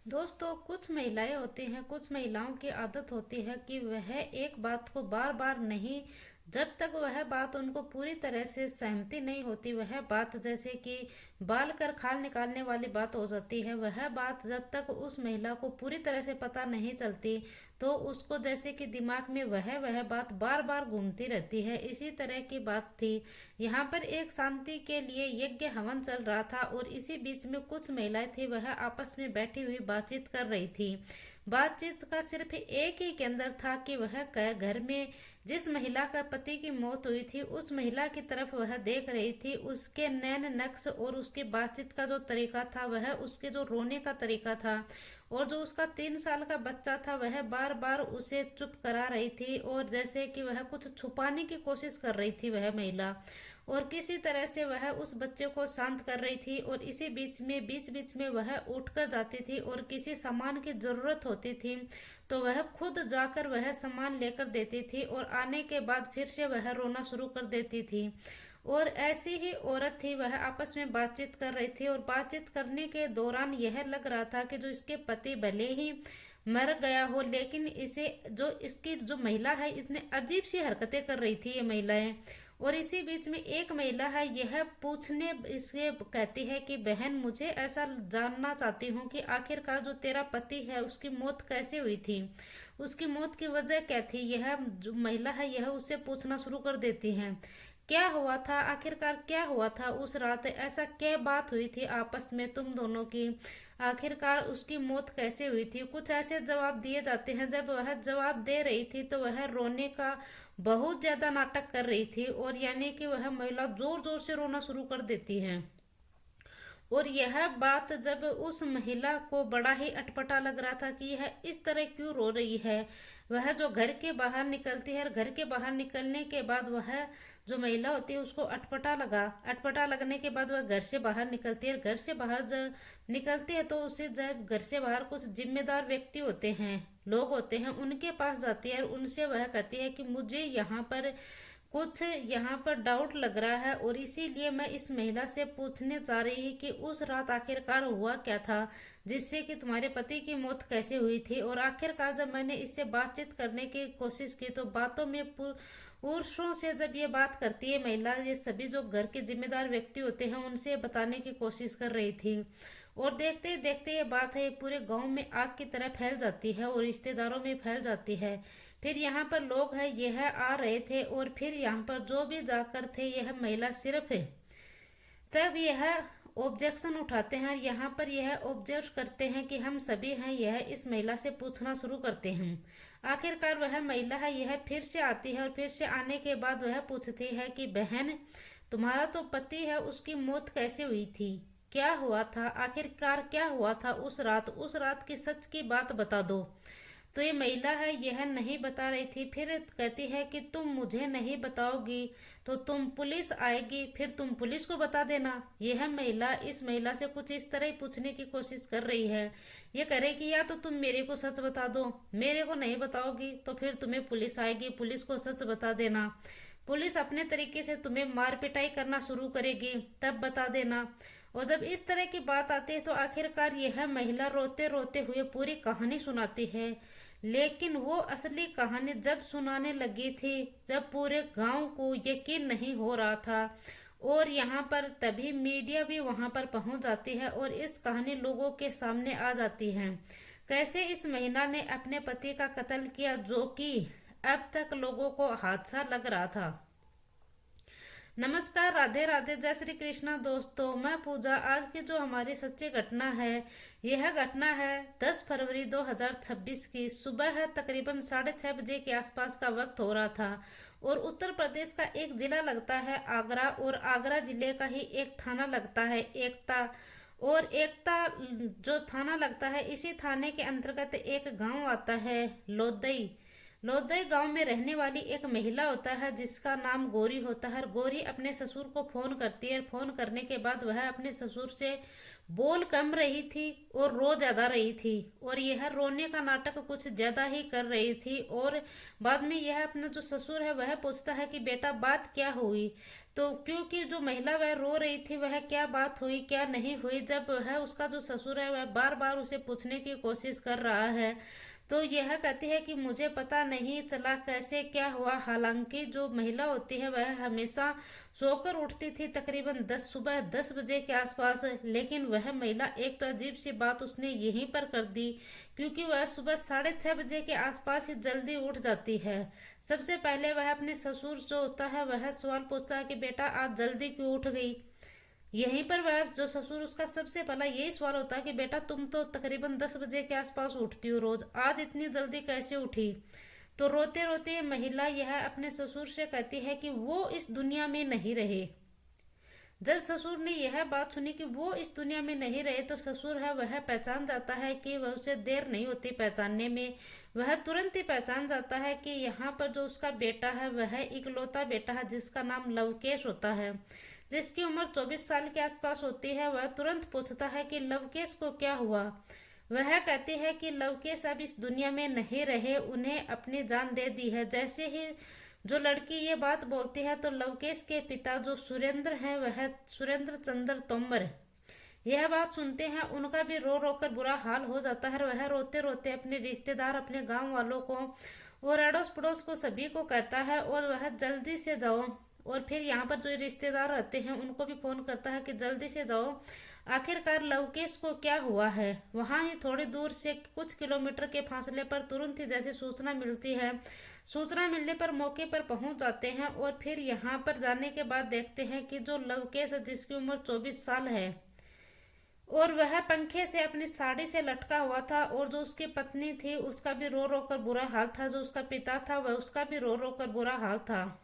दोस्तों, कुछ महिलाएं होती हैं, कुछ महिलाओं की आदत होती है कि वह एक बात को बार बार नहीं, जब तक वह बात उनको पूरी तरह से सहमति नहीं होती, वह बात जैसे कि बाल कर खाल निकालने वाली बात हो जाती है। वह बात जब तक उस महिला को पूरी तरह से पता नहीं चलती तो उसको जैसे कि दिमाग में वह बात बार बार घूमती रहती है। इसी तरह की बात थी। यहाँ पर एक शांति के लिए यज्ञ हवन चल रहा था और इसी बीच में कुछ महिलाएं थी, वह आपस में बैठी हुई बातचीत कर रही थी। बातचीत का सिर्फ एक ही केंद्र था कि वह घर में जिस महिला का पति की मौत हुई थी उस महिला की तरफ वह देख रही थी। उसके नैन नक्श और उसके बातचीत का जो तरीका था, वह उसके जो रोने का तरीका था, और जो उसका 3 साल का बच्चा था वह बार बार उसे चुप करा रही थी और जैसे कि वह कुछ छुपाने की कोशिश कर रही थी वह महिला, और किसी तरह से वह उस बच्चे को शांत कर रही थी। और इसी बीच बीच में वह उठकर जाती थी और किसी सामान की जरूरत होती थी तो वह खुद जाकर वह सामान लेकर देती थी और आने के बाद फिर से वह रोना शुरू कर देती थी। और ऐसी ही औरत थी, वह आपस में बातचीत कर रही थी और बातचीत करने के दौरान यह लग रहा था कि जो इसके पति भले ही मर गया हो, लेकिन इसे जो इसकी जो महिला है इसने अजीब सी हरकतें कर रही थी ये महिलाएं। और इसी बीच में एक महिला है, यह पूछने इसे कहती है कि बहन, मुझे ऐसा जानना चाहती हूँ कि आखिरकार जो तेरा पति है उसकी मौत कैसे हुई थी, उसकी मौत की वजह क्या थी। यह जो महिला है यह उससे पूछना शुरू कर देती है, क्या हुआ था, आखिरकार क्या हुआ था उस रात, ऐसा क्या बात हुई थी आपस में तुम दोनों की, आखिरकार उसकी मौत कैसे हुई थी। कुछ ऐसे जवाब दिए जाते हैं। जब वह जवाब दे रही थी तो वह रोने का बहुत ज्यादा नाटक कर रही थी और यानी कि वह महिला जोर जोर से रोना शुरू कर देती है। और यह बात जब उस महिला को बड़ा ही अटपटा लग रहा था कि यह इस तरह क्यों रो रही है, वह जो घर के बाहर निकलती है और घर के बाहर निकलने के बाद वह जो महिला होती है उसको अटपटा लगा, अटपटा लगने के बाद वह घर से बाहर निकलती है। घर से बाहर जब निकलती है तो उसे जब घर से बाहर कुछ जिम्मेदार व्यक्ति होते हैं, लोग होते हैं, उनके पास जाती है और उनसे वह कहती है कि मुझे यहाँ पर डाउट लग रहा है और इसीलिए मैं इस महिला से पूछने जा रही हूँ कि उस रात आखिरकार हुआ क्या था, जिससे कि तुम्हारे पति की मौत कैसे हुई थी। और आखिरकार जब मैंने इससे बातचीत करने की कोशिश की तो बातों में पुरुषों से जब ये बात करती है महिला, ये सभी जो घर के जिम्मेदार व्यक्ति होते हैं उनसे बताने की कोशिश कर रही थी। और देखते ही देखते ये बात है पूरे गांव में आग की तरह फैल जाती है और रिश्तेदारों में फैल जाती है। फिर यहाँ पर लोग हैं यह आ रहे थे और फिर यहाँ पर जो भी जाकर थे यह महिला सिर्फ है, तब यह ऑब्जेक्शन उठाते हैं। यहाँ पर यह ऑब्जर्व करते हैं कि हम सभी हैं, यह इस महिला से पूछना शुरू करते हैं। आखिरकार वह महिला है यह फिर से आती है और फिर से आने के बाद वह पूछती है कि बहन, तुम्हारा तो पति है, उसकी मौत कैसे हुई थी, क्या हुआ था, आखिरकार क्या हुआ था उस रात की सच की बात बता दो। तो ये महिला है यह नहीं बता रही थी। फिर कहती है कि तुम मुझे नहीं बताओगी तो तुम पुलिस आएगी, फिर तुम पुलिस को बता देना। यह महिला इस महिला से कुछ इस तरह ही पूछने की कोशिश कर रही है। ये करेगी या तो तुम मेरे को सच बता दो, मेरे को नहीं बताओगी तो फिर तुम्हें पुलिस आएगी, पुलिस को सच बता देना, पुलिस अपने तरीके से तुम्हें मार पिटाई करना शुरू करेगी, तब बता देना। और जब इस तरह की बात आती है तो आखिरकार यह महिला रोते रोते हुए पूरी कहानी सुनाती है। लेकिन वो असली कहानी जब सुनाने लगी थी, जब पूरे गांव को यकीन नहीं हो रहा था, और यहाँ पर तभी मीडिया भी वहां पर पहुंच जाती है और इस कहानी लोगों के सामने आ जाती है। कैसे इस महिला ने अपने पति का कत्ल किया, जो कि अब तक लोगों को हादसा लग रहा था। नमस्कार, राधे राधे, जय श्री कृष्णा। दोस्तों, मैं पूजा। आज की जो हमारी सच्ची घटना है, यह घटना है 10 फरवरी 2026 की। सुबह है तकरीबन 6:30 के आसपास का वक्त हो रहा था और उत्तर प्रदेश का एक जिला लगता है आगरा, और आगरा जिले का ही एक थाना लगता है एकता। और एकता जो थाना लगता है, इसी थाने के अंतर्गत एक गांव आता है लोदई। लोदई गांव में रहने वाली एक महिला होता है जिसका नाम गौरी होता है। गौरी अपने ससुर को फोन करती है। फोन करने के बाद वह अपने ससुर से बोल कम रही थी और रो ज्यादा रही थी, और यह रोने का नाटक कुछ ज्यादा ही कर रही थी। और बाद में यह अपना जो ससुर है वह पूछता है कि बेटा बात क्या हुई। तो क्योंकि जो महिला वह रो रही थी वह क्या बात हुई क्या नहीं हुई, जब वह उसका जो ससुर है वह बार बार उसे पूछने की कोशिश कर रहा है, तो यह कहती है कि मुझे पता नहीं चला कैसे क्या हुआ। हालांकि जो महिला होती है वह हमेशा सोकर उठती थी तकरीबन सुबह 10 बजे के आसपास, लेकिन वह महिला एक तो अजीब सी बात उसने यहीं पर कर दी, क्योंकि वह सुबह 6:30 बजे के आसपास ही जल्दी उठ जाती है। सबसे पहले वह अपने ससुर जो होता है वह सवाल पूछता है कि बेटा आज जल्दी क्यों उठ गई। यहीं पर वह जो ससुर उसका सबसे पहला यही सवाल होता है कि बेटा तुम तो तकरीबन 10 बजे के आसपास उठती हो रोज, आज इतनी जल्दी कैसे उठी। तो रोते रोते महिला यह अपने ससुर से कहती है कि वो इस दुनिया में नहीं रहे। जब ससुर ने यह बात सुनी कि वो इस दुनिया में नहीं रहे, तो ससुर है वह पहचान जाता है कि वह उसे देर नहीं होती पहचानने में। वह तुरंत ही पहचान जाता है कि यहाँ पर जो उसका बेटा है वह इकलौता बेटा है जिसका नाम लवकेश होता है, जिसकी उम्र 24 साल के आसपास होती है। वह तुरंत पूछता है कि लवकेश को क्या हुआ। वह कहती है कि लवकेश अब इस दुनिया में नहीं रहे, उन्हें अपनी जान दे दी है। जैसे ही जो लड़की ये बात बोलती है तो लवकेश के पिता जो सुरेंद्र हैं वह सुरेंद्र चंद्र तोमर यह बात सुनते हैं, उनका भी रो रो कर बुरा हाल हो जाता है। वह रोते रोते अपने रिश्तेदार अपने गांव वालों को और अड़ोस पड़ोस को सभी को कहता है और वह जल्दी से जाओ। और फिर यहाँ पर जो रिश्तेदार रहते हैं उनको भी फोन करता है कि जल्दी से जाओ, आखिरकार लवकेश को क्या हुआ है। वहां ही थोड़ी दूर से कुछ किलोमीटर के फासले पर तुरंत ही जैसे सूचना मिलती है, सूचना मिलने पर मौके पर पहुंच जाते हैं। और फिर यहाँ पर जाने के बाद देखते हैं कि जो लवकेश है जिसकी उम्र 24 साल है और वह पंखे से अपनी साड़ी से लटका हुआ था, और जो उसकी पत्नी थी उसका भी रो रो कर बुरा हाल था, जो उसका पिता था वह उसका भी रो रो कर बुरा हाल था।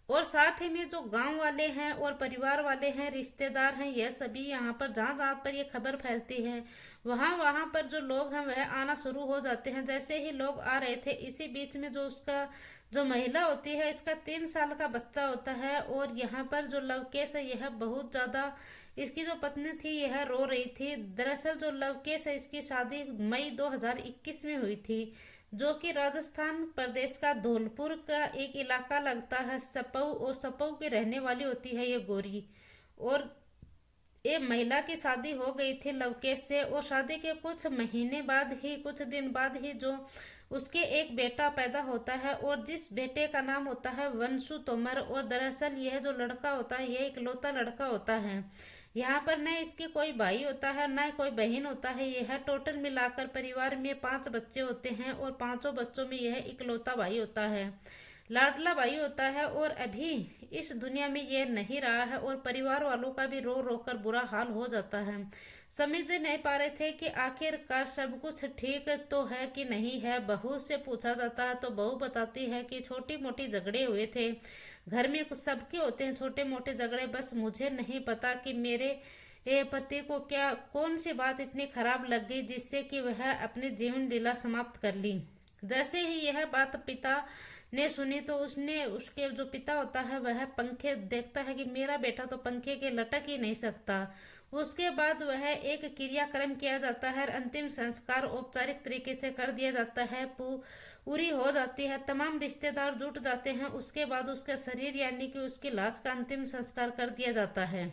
और साथ ही में जो गांव वाले हैं और परिवार वाले हैं रिश्तेदार हैं यह सभी यहाँ पर जहाँ जहाँ पर ये खबर फैलती है वहां वहां पर जो लोग हैं वह आना शुरू हो जाते हैं। जैसे ही लोग आ रहे थे इसी बीच में जो उसका जो महिला होती है इसका 3 साल का बच्चा होता है, और यहाँ पर जो लवकेश है यह बहुत ज्यादा इसकी जो पत्नी थी यह रो रही थी। दरअसल जो लवकेश है इसकी शादी मई 2021 में हुई थी, जो कि राजस्थान प्रदेश का धौलपुर का एक इलाका लगता है सपऊ, और सपऊ की रहने वाली होती है ये गोरी। और ये महिला की शादी हो गई थी लवकेश से, और शादी के कुछ महीने बाद ही कुछ दिन बाद ही जो उसके एक बेटा पैदा होता है, और जिस बेटे का नाम होता है वंशु तोमर। और दरअसल यह जो लड़का होता है यह इकलौता लड़का होता है। यहाँ पर न इसके कोई भाई होता है न कोई बहन होता है। यह टोटल मिलाकर परिवार में 5 बच्चे होते हैं, और पांचों बच्चों में यह इकलौता भाई होता है, लाडला भाई होता है। और अभी इस दुनिया में ये नहीं रहा है, और परिवार वालों का भी रो रो कर बुरा हाल हो जाता है। समझ नहीं पा रहे थे कि आखिरकार सब कुछ ठीक तो है कि नहीं है। बहू से पूछा जाता है तो बहू बताती है कि छोटी मोटी झगड़े हुए थे घर में, कुछ सबके होते हैं छोटे मोटे झगड़े, बस मुझे नहीं पता कि मेरे पति को क्या कौन सी बात इतनी खराब लग गई जिससे कि वह अपनी जीवन लीला समाप्त कर ली। जैसे ही यह बात पिता ने सुनी तो उसने उसके जो पिता होता है वह पंखे देखता है कि मेरा बेटा तो पंखे के लटक ही नहीं सकता। उसके बाद वह एक क्रियाक्रम किया जाता है, अंतिम संस्कार औपचारिक तरीके से कर दिया जाता है, पूरी हो जाती है, तमाम रिश्तेदार जुट जाते हैं। उसके बाद उसका शरीर यानी कि उसकी लाश का अंतिम संस्कार कर दिया जाता है।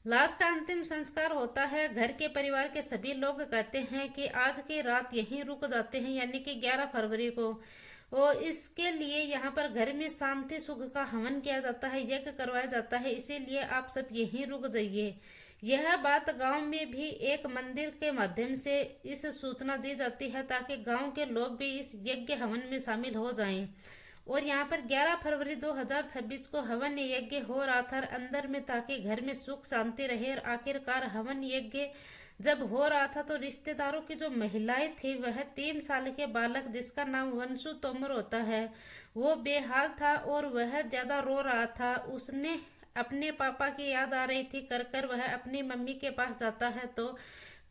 लाश का अंतिम संस्कार होता है। घर के परिवार के सभी लोग कहते हैं कि आज की रात यहीं रुक जाते हैं, यानी कि 11 फरवरी को। और इसके लिए यहाँ पर घर में शांति सुख का हवन किया जाता है, यज्ञ करवाया जाता है, इसीलिए आप सब यहीं रुक जाइए। यह बात गांव में भी एक मंदिर के माध्यम से इस सूचना दी जाती है ताकि गांव के लोग भी इस यज्ञ हवन में शामिल हो जाएं। और यहाँ पर 11 फरवरी 2026 को हवन यज्ञ हो रहा था अंदर में, ताकि घर में सुख शांति रहे। और आखिरकार हवन यज्ञ जब हो रहा था तो रिश्तेदारों की जो महिलाएं थी वह 3 साल के बालक जिसका नाम वंशु तोमर होता है वो बेहाल था, और वह ज्यादा रो रहा था। उसने अपने पापा की याद आ रही थी कर कर वह अपनी मम्मी के पास जाता है, तो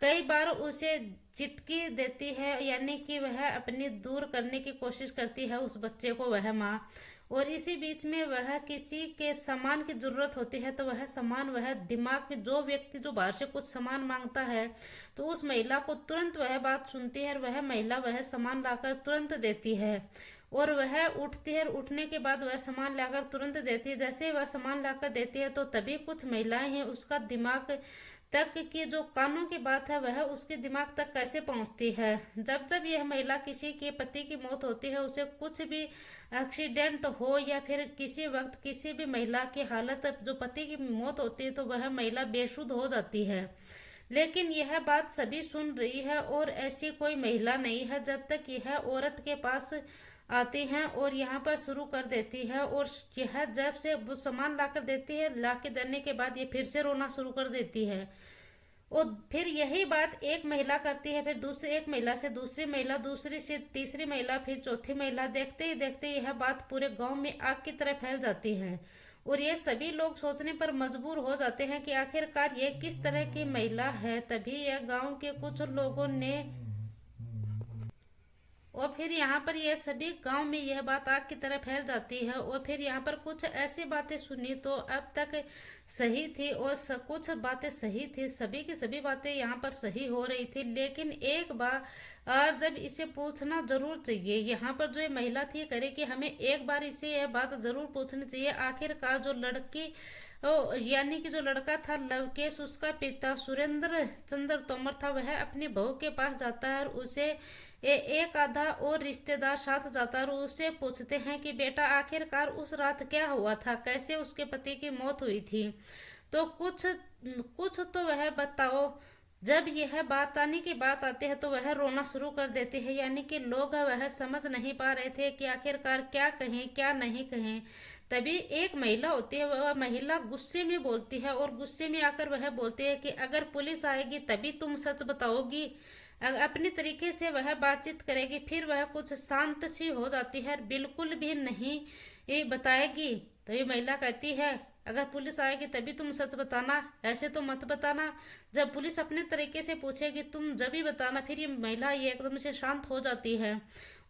कई बार उसे चिटकी देती है, यानी कि वह अपनी दूर करने की कोशिश करती है उस बच्चे को वह माँ। और इसी बीच में वह किसी के सामान की जरूरत होती है तो वह सामान वह दिमाग में जो व्यक्ति जो बाहर से कुछ सामान मांगता है तो उस महिला को तुरंत वह बात सुनती है और वह महिला वह सामान लाकर तुरंत देती है। और वह उठती है, उठने के बाद वह सामान लाकर तुरंत देती है। जैसे ही वह सामान लाकर देती है तो तभी कुछ महिलाएं हैं उसका दिमाग तक की जो कानों की बात है वह उसके दिमाग तक कैसे पहुंचती है। जब जब यह महिला किसी के पति की मौत होती है, उसे कुछ भी एक्सीडेंट हो या फिर किसी वक्त किसी भी महिला की हालत जो पति की मौत होती है तो वह महिला बेसुध हो जाती है। लेकिन यह बात सभी सुन रही है और ऐसी कोई महिला नहीं है जब तक यह औरत के पास आती हैं और यहाँ पर शुरू कर देती है। और यह जब से वो सामान लाकर देती है, लाके देने के बाद ये फिर से रोना शुरू कर देती है। और फिर यही बात एक महिला करती है, फिर दूसरी एक महिला से दूसरी महिला, दूसरी से तीसरी महिला, फिर चौथी महिला। देखते ही देखते यह बात पूरे गांव में आग की तरह फैल जाती है। और ये सभी लोग सोचने पर मजबूर हो जाते हैं कि आखिरकार ये किस तरह की महिला है। तभी यह गांव के कुछ लोगों ने और फिर यहाँ पर यह सभी गांव में यह बात आग की तरह फैल जाती है। और फिर यहाँ पर कुछ ऐसी बातें सुनी तो अब तक सही थी और कुछ बातें सही थी, सभी की सभी बातें यहाँ पर सही हो रही थी। लेकिन एक बार जब इसे पूछना जरूर चाहिए, यहाँ पर जो ये महिला थी करे कि हमें एक बार इसे यह बात जरूर पूछनी चाहिए। आखिरकार जो लड़की यानी कि जो लड़का था लवकेश, उसका पिता सुरेंद्र चंद्र तोमर था, वह अपनी बहू के पास जाता है और उसे एक आधा और रिश्तेदार साथ जाता है और उससे पूछते हैं कि बेटा आखिरकार उस रात क्या हुआ था, कैसे उसके पति की मौत हुई थी। तो कुछ कुछ तो वह बताओ। जब यह बात आने की बात आती है तो वह रोना शुरू कर देती है। यानी कि लोग वह समझ नहीं पा रहे थे कि आखिरकार क्या कहें क्या नहीं कहें। तभी एक महिला होती है, वह महिला गुस्से में बोलती है और गुस्से में आकर वह बोलती है कि अगर पुलिस आएगी तभी तुम सच बताओगी। अपनी तरीके से वह बातचीत करेगी, फिर वह कुछ शांत सी हो जाती है, बिल्कुल भी नहीं ये बताएगी। तो ये महिला कहती है अगर पुलिस आएगी तभी तुम सच बताना, ऐसे तो मत बताना। जब पुलिस अपने तरीके से पूछेगी तुम जब ही बताना। फिर ये महिला ये एकदम से शांत हो जाती है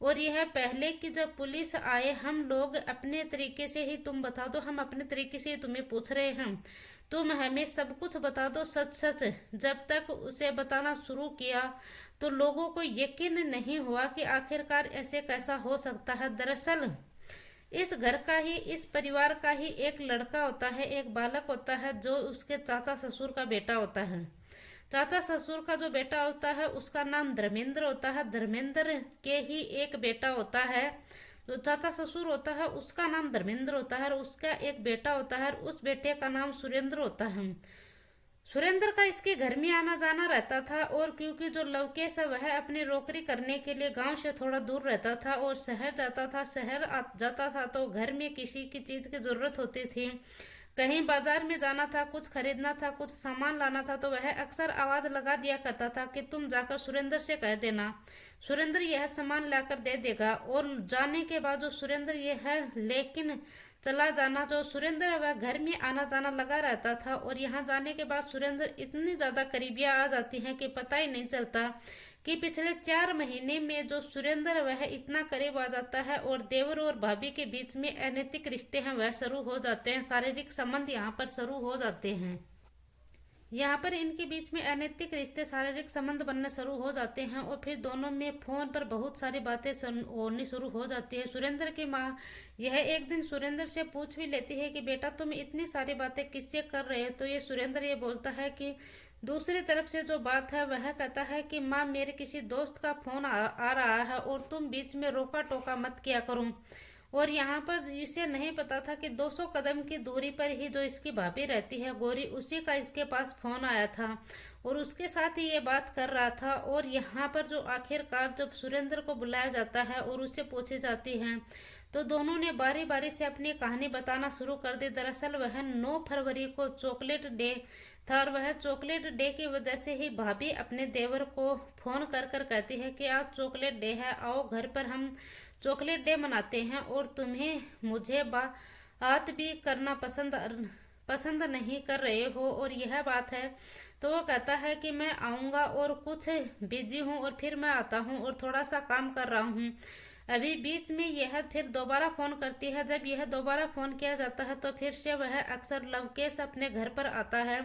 और यह पहले कि जब पुलिस आए हम लोग अपने तरीके से ही, तुम बता दो, हम अपने तरीके से ही तुम्हें पूछ रहे हैं, तुम हमें सब कुछ बता दो सच सच। जब तक उसे बताना शुरू किया तो लोगों को यकीन नहीं हुआ कि आखिरकार ऐसे कैसा हो सकता है। दरअसल इस घर का ही, इस परिवार का ही एक लड़का होता है, एक बालक होता है जो उसके चाचा ससुर का बेटा होता है। चाचा ससुर का जो बेटा होता है उसका नाम धर्मेंद्र होता है। धर्मेंद्र के ही एक बेटा होता है, जो चाचा ससुर होता है उसका नाम धर्मेंद्र होता है और उसका एक बेटा होता है, उस बेटे का नाम सुरेंद्र होता है। सुरेंद्र का इसके घर में आना जाना रहता था और क्योंकि जो लवकेश है वह अपनी नौकरी करने के लिए गांव से थोड़ा दूर रहता था और शहर जाता था। शहर जाता था तो घर में किसी की चीज की जरूरत होती थी, कहीं बाजार में जाना था, कुछ खरीदना था, कुछ सामान लाना था, तो वह अक्सर आवाज लगा दिया करता था कि तुम जाकर सुरेंद्र से कह देना, सुरेंद्र यह सामान लाकर दे देगा। और जाने के बाद जो सुरेंद्र ये है लेकिन चला जाना, जो सुरेंद्र वह घर में आना जाना लगा रहता था। और यहाँ जाने के बाद सुरेंद्र इतनी ज्यादा करीबियां आ जाती हैं कि पता ही नहीं चलता कि पिछले 4 महीने में जो सुरेंद्र वह इतना करीब आ जाता है। और देवर और भाभी के बीच में अनैतिक रिश्ते हैं वह शुरू हो जाते हैं, शारीरिक संबंध यहाँ पर शुरू हो जाते हैं। यहाँ पर इनके बीच में अनैतिक रिश्ते, शारीरिक संबंध बनने शुरू हो जाते हैं और फिर दोनों में फोन पर बहुत सारी बातें होनी शुरू हो जाती है। सुरेंद्र की माँ यह एक दिन सुरेंद्र से पूछ भी लेती है कि बेटा तुम इतनी सारी बातें किससे कर रहे हो। तो ये सुरेंद्र ये बोलता है कि दूसरी तरफ से जो बात है वह कहता है कि माँ मेरे किसी दोस्त का फोन आ रहा है और तुम बीच में रोका टोका मत किया करो। और यहाँ पर इसे नहीं पता था कि 200 कदम की दूरी पर ही जो इसकी भाभी रहती है गौरी, उसी का इसके पास फोन आया था और उसके साथ ही ये बात कर रहा था। और यहाँ पर जो आखिरकार जब सुरेंद्र को बुलाया जाता है और उससे पूछी जाती है तो दोनों ने बारी बारी से अपनी कहानी बताना शुरू कर दी। दरअसल वह 9 फरवरी को चॉकलेट डे था और वह चॉकलेट डे की वजह से ही भाभी अपने देवर को फोन कर कर कहती है कि आज चॉकलेट डे है, आओ घर पर हम चॉकलेट डे मनाते हैं और तुम्हें मुझे बात भी करना पसंद नहीं कर रहे हो और यह बात है। तो वो कहता है कि मैं आऊँगा और कुछ बिजी हूँ और फिर मैं आता हूँ और थोड़ा सा काम कर रहा हूँ। अभी बीच में यह फिर दोबारा फोन करती है। जब यह दोबारा फोन किया जाता है तो फिर से वह अक्सर लवकेश अपने घर पर आता है।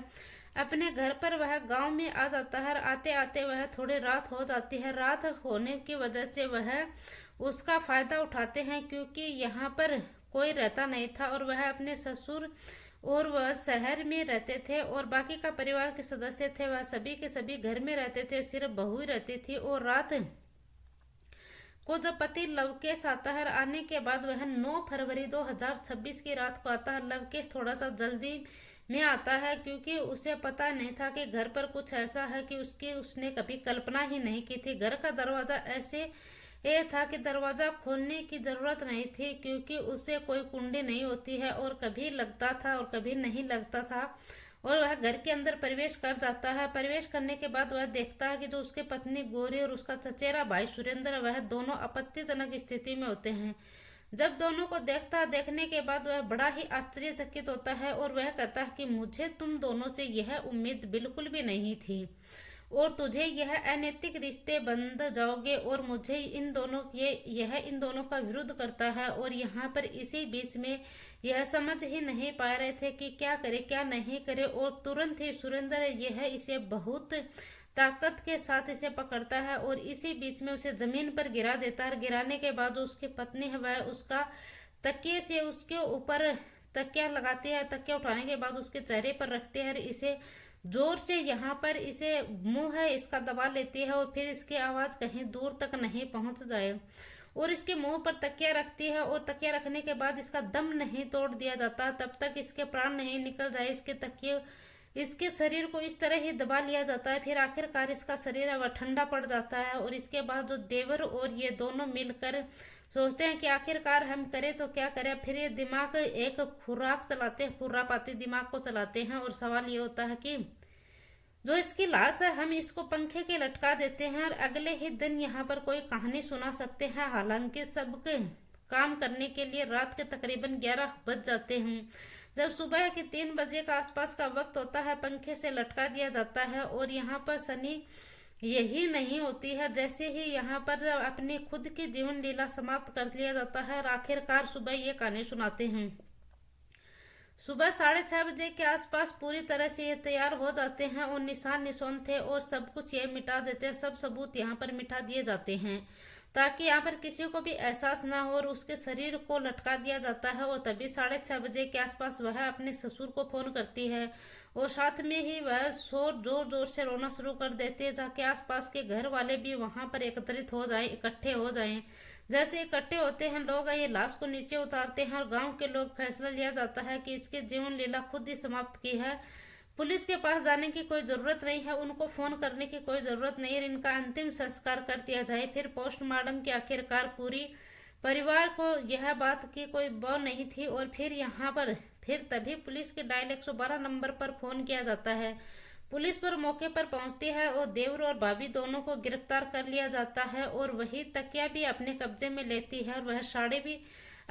अपने घर पर वह गांव में आ जाता है। आते आते वह थोड़ी रात हो जाती है। रात होने की वजह से वह उसका फायदा उठाते हैं, क्योंकि यहाँ पर कोई रहता नहीं था और वह अपने ससुर और वह शहर में रहते थे और बाकी का परिवार के सदस्य थे वह सभी के सभी घर में रहते थे, सिर्फ बहू ही रहती थी। और रात को जब पति लवकेश आता है, आने के बाद वह 9 फरवरी 2026 की रात को आता है। लवकेश थोड़ा सा जल्दी में आता है, क्योंकि उसे पता नहीं था कि घर पर कुछ ऐसा है कि उसने कभी कल्पना ही नहीं की थी। घर का दरवाजा ऐसे ये था कि दरवाजा खोलने की जरूरत नहीं थी, क्योंकि उसे कोई कुंडी नहीं होती है और कभी लगता था और कभी नहीं लगता था। और वह घर के अंदर प्रवेश कर जाता है। प्रवेश करने के बाद वह देखता है कि जो उसकी पत्नी गौरी और उसका चचेरा भाई सुरेंद्र, वह दोनों आपत्तिजनक स्थिति में होते हैं। जब दोनों को देखने के बाद वह बड़ा ही आश्चर्यचकित होता है और वह कहता है कि मुझे तुम दोनों से यह उम्मीद बिल्कुल भी नहीं थी और तुझे यह अनैतिक रिश्ते बंध जाओगे और मुझे यह इन दोनों का विरोध करता है। और यहाँ पर इसी बीच में यह समझ ही नहीं पा रहे थे कि क्या करे क्या नहीं करे, और तुरंत ही सुरेंद्र यह इसे बहुत ताकत के साथ इसे पकड़ता है और इसी बीच में उसे जमीन पर गिरा देता है। गिराने के बाद जो उसकी पत्नी है वह उसका तकिए से उसके ऊपर तकिया लगाती है। तकिया उठाने के बाद उसके चेहरे पर रखती है, इसे जोर से यहाँ पर इसे मुंह है इसका दबा लेती है और फिर इसकी आवाज कहीं दूर तक नहीं पहुंच जाए, और इसके मुंह पर तकिया रखती है। और तकिया रखने के बाद इसका दम नहीं तोड़ दिया जाता तब तक इसके प्राण नहीं निकल जाए। इसके शरीर को इस तरह ही दबा लिया जाता है। फिर आखिरकार इसका शरीर है वह ठंडा पड़ जाता है और इसके बाद जो देवर और ये दोनों मिलकर सोचते हैं कि आखिरकार हम करें तो क्या करें। फिर ये दिमाग एक खुरापाती दिमाग को चलाते हैं और सवाल ये होता है कि जो इसकी लाश है हम इसको पंखे के लटका देते हैं और अगले ही दिन यहाँ पर कोई कहानी सुना सकते हैं। हालांकि सबके काम करने के लिए रात के तकरीबन 11 बज जाते हैं। जब सुबह के 3 बजे का आसपास का वक्त होता है, पंखे से लटका दिया जाता है और यहाँ पर सनी यही नहीं होती है। जैसे ही यहाँ पर अपनी खुद की जीवन लीला समाप्त कर लिया जाता है और आखिरकार सुबह ये कहानी सुनाते हैं। सुबह 6:30 बजे के आसपास पूरी तरह से ये तैयार हो जाते हैं और निशान निशान थे और सब कुछ ये मिटा देते हैं। सब सबूत यहाँ पर मिटा दिए जाते हैं ताकि यहाँ पर किसी को भी एहसास ना हो, और उसके शरीर को लटका दिया जाता है। और तभी 6:30 बजे के आसपास वह अपने ससुर को फोन करती है और साथ में ही वह जोर जोर से रोना शुरू कर देती है, ताकि आसपास के घर वाले भी वहां पर एकत्रित हो जाएं, इकट्ठे हो जाएं। जैसे इकट्ठे होते हैं लोग, ये लाश को नीचे उतारते हैं और गांव के लोग फैसला लिया जाता है कि इसके जीवन लीला खुद ही समाप्त की है। पुलिस के पास जाने की कोई जरूरत नहीं है, उनको फोन करने की कोई जरूरत नहीं है, इनका अंतिम संस्कार कर दिया जाए। फिर पोस्टमार्टम के आखिरकार पूरी परिवार को यह बात की कोई बौ नहीं थी और फिर तभी पुलिस के डायल 112 नंबर पर फोन किया जाता है। पुलिस पर मौके पर पहुंचती है और देवर और भाभी दोनों को गिरफ्तार कर लिया जाता है और वही तकिया भी अपने कब्जे में लेती है और वह साड़ी भी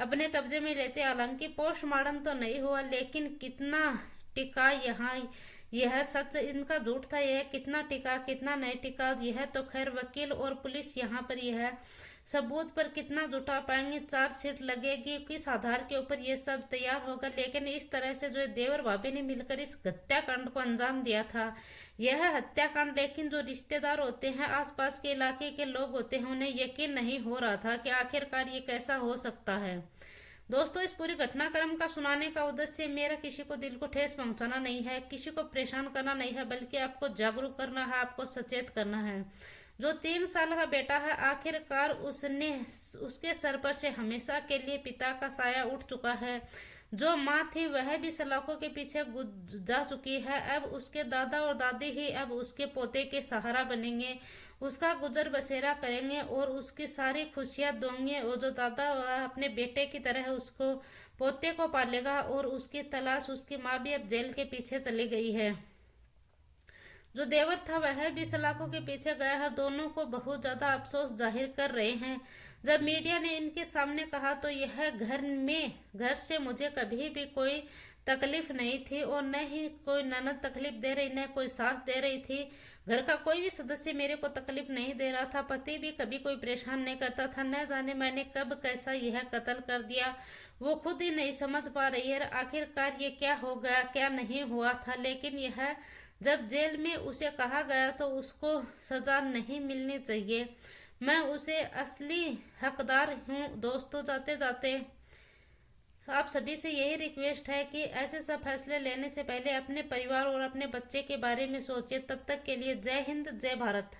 अपने कब्जे में लेते। हालांकि पोस्टमार्टम तो नहीं हुआ, लेकिन कितना टिका यहाँ यह सच इनका झूठ था, यह कितना टिका कितना नहीं टिका, यह तो खैर वकील और पुलिस यहाँ पर यह सबूत पर कितना जुटा पाएंगे, चार्जशीट लगेगी, किस आधार के ऊपर ये सब तैयार होगा। लेकिन इस तरह से जो देवर भाभी ने मिलकर इस हत्याकांड को अंजाम दिया था, यह हत्याकांड, लेकिन जो रिश्तेदार होते हैं, आसपास के इलाके के लोग होते हैं, उन्हें यकीन नहीं हो रहा था कि आखिरकार ये कैसा हो सकता है। दोस्तों, इस पूरी घटनाक्रम का सुनाने का उद्देश्य मेरा किसी को दिल को ठेस पहुंचाना नहीं है, किसी को परेशान करना नहीं है, बल्कि आपको जागरूक करना है, आपको सचेत करना है। जो 3 साल का बेटा है, आखिरकार उसके सर पर से हमेशा के लिए पिता का साया उठ चुका है। जो माँ थी वह भी सलाखों के पीछे जा चुकी है। अब उसके दादा और दादी ही अब उसके पोते के सहारा बनेंगे, उसका गुजर बसेरा करेंगे और उसकी सारी खुशियां देंगे। और जो दादा अपने बेटे की तरह उसको पोते को पालेगा और उसकी तलाश उसकी माँ भी अब जेल के पीछे चली गई है। जो देवर था वह भी सलाखों के पीछे गया है। दोनों को बहुत ज्यादा अफसोस जाहिर कर रहे हैं। जब मीडिया ने इनके सामने कहा तो यह घर से मुझे कभी भी कोई तकलीफ नहीं थी और न ही कोई ननद तकलीफ दे रही, न कोई सास दे रही थी। घर का कोई भी सदस्य मेरे को तकलीफ नहीं दे रहा था। पति भी कभी कोई परेशान नहीं करता था। न जाने मैंने कब कैसा यह कत्ल कर दिया, वो खुद ही नहीं समझ पा रही है। आखिरकार ये क्या हो गया, क्या नहीं हुआ था। लेकिन यह जब जेल में उसे कहा गया तो उसको सजा नहीं मिलनी चाहिए। मैं उसे असली हकदार हूँ। दोस्तों, जाते जाते आप सभी से यही रिक्वेस्ट है कि ऐसे सब फैसले लेने से पहले अपने परिवार और अपने बच्चे के बारे में सोचिए। तब तक के लिए जय हिंद, जय भारत।